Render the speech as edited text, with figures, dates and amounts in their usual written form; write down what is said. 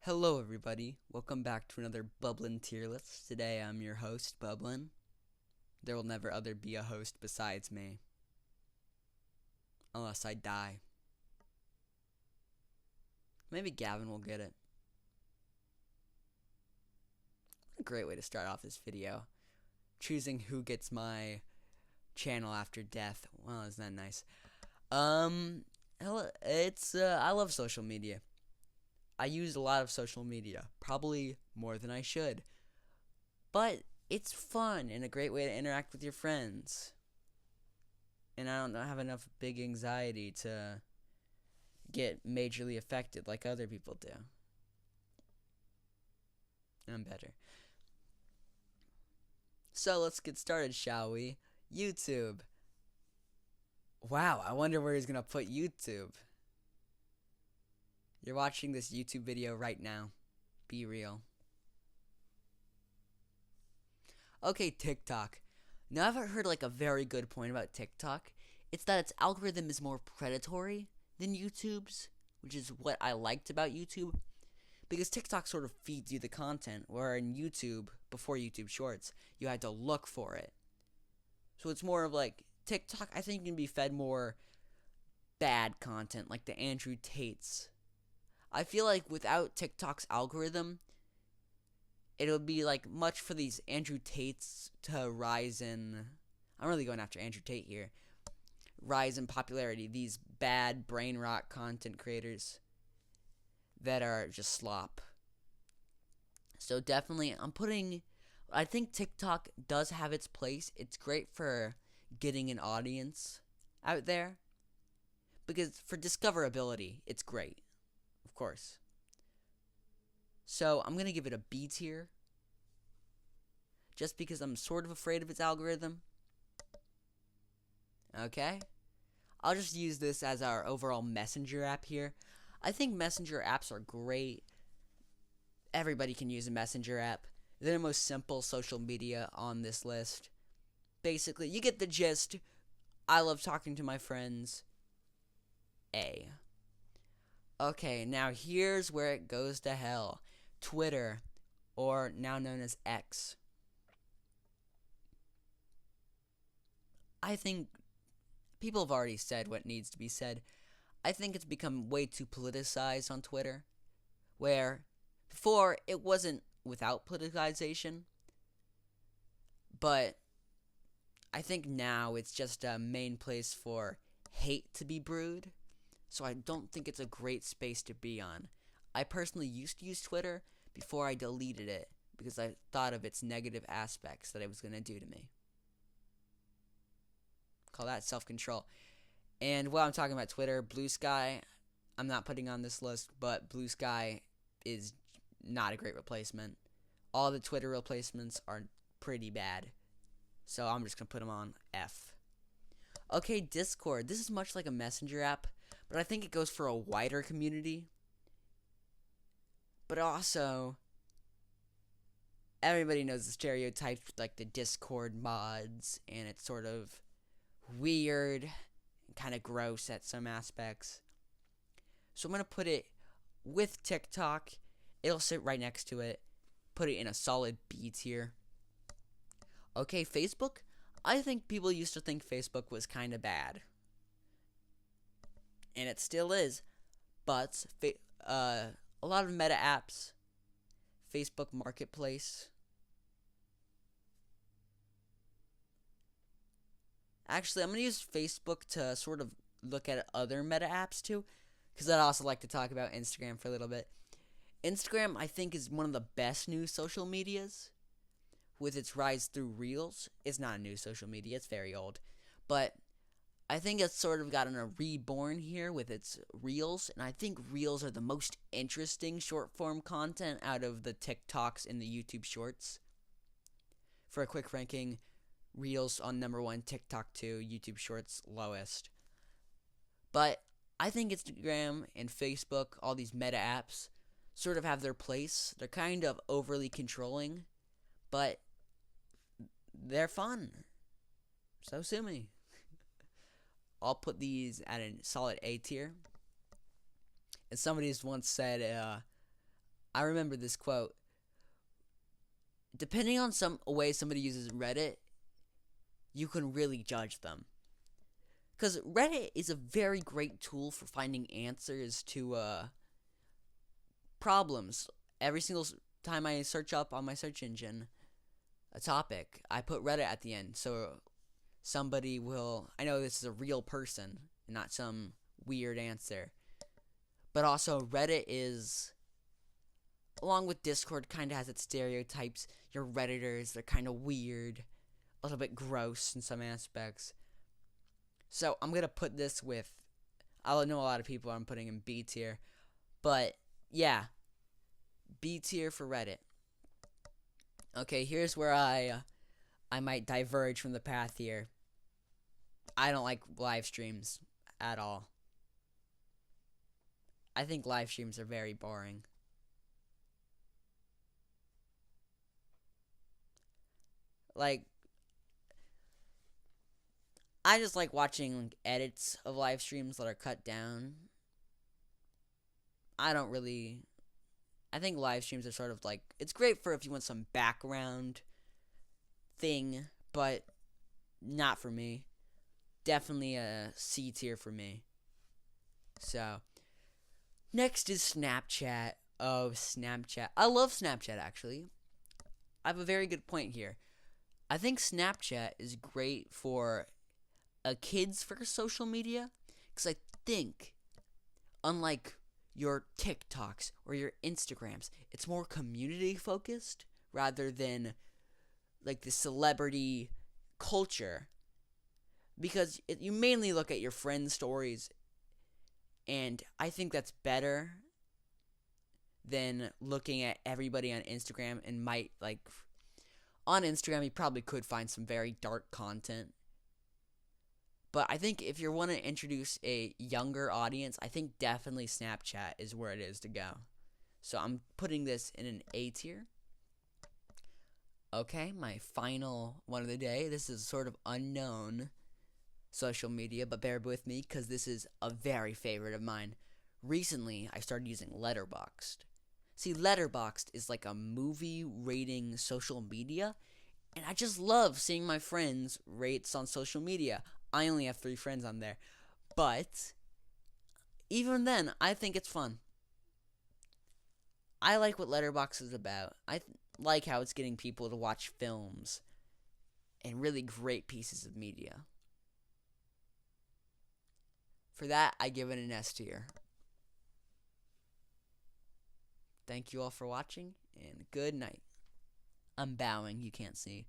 Hello, everybody. Welcome back to another Bublin tier list. Today, I'm your host, Bublin. There will never other be a host besides me, unless I die. Maybe Gavin will get it. A great way to start off this video. Choosing who gets my channel after death. Well, isn't that nice? I love social media. I use a lot of social media, probably more than I should. But it's fun and a great way to interact with your friends. And I don't have enough big anxiety to get majorly affected like other people do. I'm better. So let's get started, shall we? YouTube. Wow, I wonder where he's gonna put YouTube. You're watching this YouTube video right now. Be real. Okay, TikTok. Now I've heard like a very good point about TikTok. It's that its algorithm is more predatory than YouTube's, which is what I liked about YouTube. Because TikTok sort of feeds you the content, where in YouTube, before YouTube Shorts, you had to look for it. So it's more of like TikTok, I think, can be fed more bad content, like the Andrew Tates. I feel like without TikTok's algorithm, it'll be like much for these Andrew Tates to rise in. I'm really going after Andrew Tate here. Rise in popularity. These bad brain rot content creators that are just slop. So definitely, I think TikTok does have its place. It's great for getting an audience out there. Because for discoverability, it's great. Of course. So I'm going to give it a B tier. Just because I'm sort of afraid of its algorithm. Okay? I'll just use this as our overall messenger app here. I think messenger apps are great. Everybody can use a messenger app. They're the most simple social media on this list. Basically, you get the gist. I love talking to my friends. A. Okay, now here's where it goes to hell. Twitter, or now known as X. I think people have already said what needs to be said. I think it's become way too politicized on Twitter, where before it wasn't without politicization, but I think now it's just a main place for hate to be brewed, so I don't think it's a great space to be on. I personally used to use Twitter before I deleted it because I thought of its negative aspects that it was going to do to me. Call that self-control. And while I'm talking about Twitter, Blue Sky, I'm not putting on this list, but Blue Sky is not a great replacement. All the Twitter replacements are pretty bad. So I'm just going to put them on F. Okay, Discord. This is much like a messenger app, but I think it goes for a wider community. But also, everybody knows the stereotypes with like the Discord mods, and it's sort of weird, kind of gross at some aspects. So I'm going to put it with TikTok. It'll sit right next to it. Put it in a solid B tier. Okay, Facebook. I think people used to think Facebook was kind of bad. And it still is. But a lot of meta apps, Facebook Marketplace. Actually, I'm going to use Facebook to sort of look at other meta apps too, because I'd also like to talk about Instagram for a little bit. Instagram, I think, is one of the best new social medias with its rise through Reels. It's not a new social media, it's very old. But I think it's sort of gotten a reborn here with its Reels, and I think Reels are the most interesting short-form content out of the TikToks and the YouTube Shorts. For a quick ranking, Reels on number 1, TikTok 2, YouTube Shorts lowest. But I think Instagram and Facebook, all these meta apps, sort of have their place. They're kind of overly controlling, but they're fun. So sue me. I'll put these at a solid A tier. And somebody's once said, I remember this quote. Depending on some way somebody uses Reddit, you can really judge them. Because Reddit is a very great tool for finding answers to problems. Every single time I search up on my search engine a topic, I put Reddit at the end. So somebody will, I know this is a real person, not some weird answer. But also, Reddit is, along with Discord, kind of has its stereotypes. Your Redditors, they're kind of weird, a little bit gross in some aspects. So I'm going to put this with, I know a lot of people I'm putting in B tier. But, yeah, B tier for Reddit. Okay, here's where I might diverge from the path here. I don't like live streams at all. I think live streams are very boring. Like, I just like watching edits of live streams that are cut down. I think live streams are sort of like, it's great for if you want some background thing, but not for me. Definitely a C tier for me. So, next is Snapchat. Oh, Snapchat. I love Snapchat, actually. I have a very good point here. I think Snapchat is great for a kid's first social media, because I think, unlike your TikToks or your Instagrams, it's more community focused rather than like the celebrity culture, because you mainly look at your friends' stories, and I think that's better than looking at everybody on Instagram. And might, like, on Instagram you probably could find some very dark content. But I think if you want to introduce a younger audience, I think definitely Snapchat is where it is to go. So I'm putting this in an A tier. Okay, my final one of the day. This is sort of unknown social media, but bear with me because this is a very favorite of mine. Recently, I started using Letterboxd. See, Letterboxd is like a movie rating social media, and I just love seeing my friends' rates on social media. I only have 3 friends on there, but even then, I think it's fun. I like what Letterboxd is about. I like how it's getting people to watch films and really great pieces of media. For that, I give it an S tier. Thank you all for watching, and good night. I'm bowing, you can't see.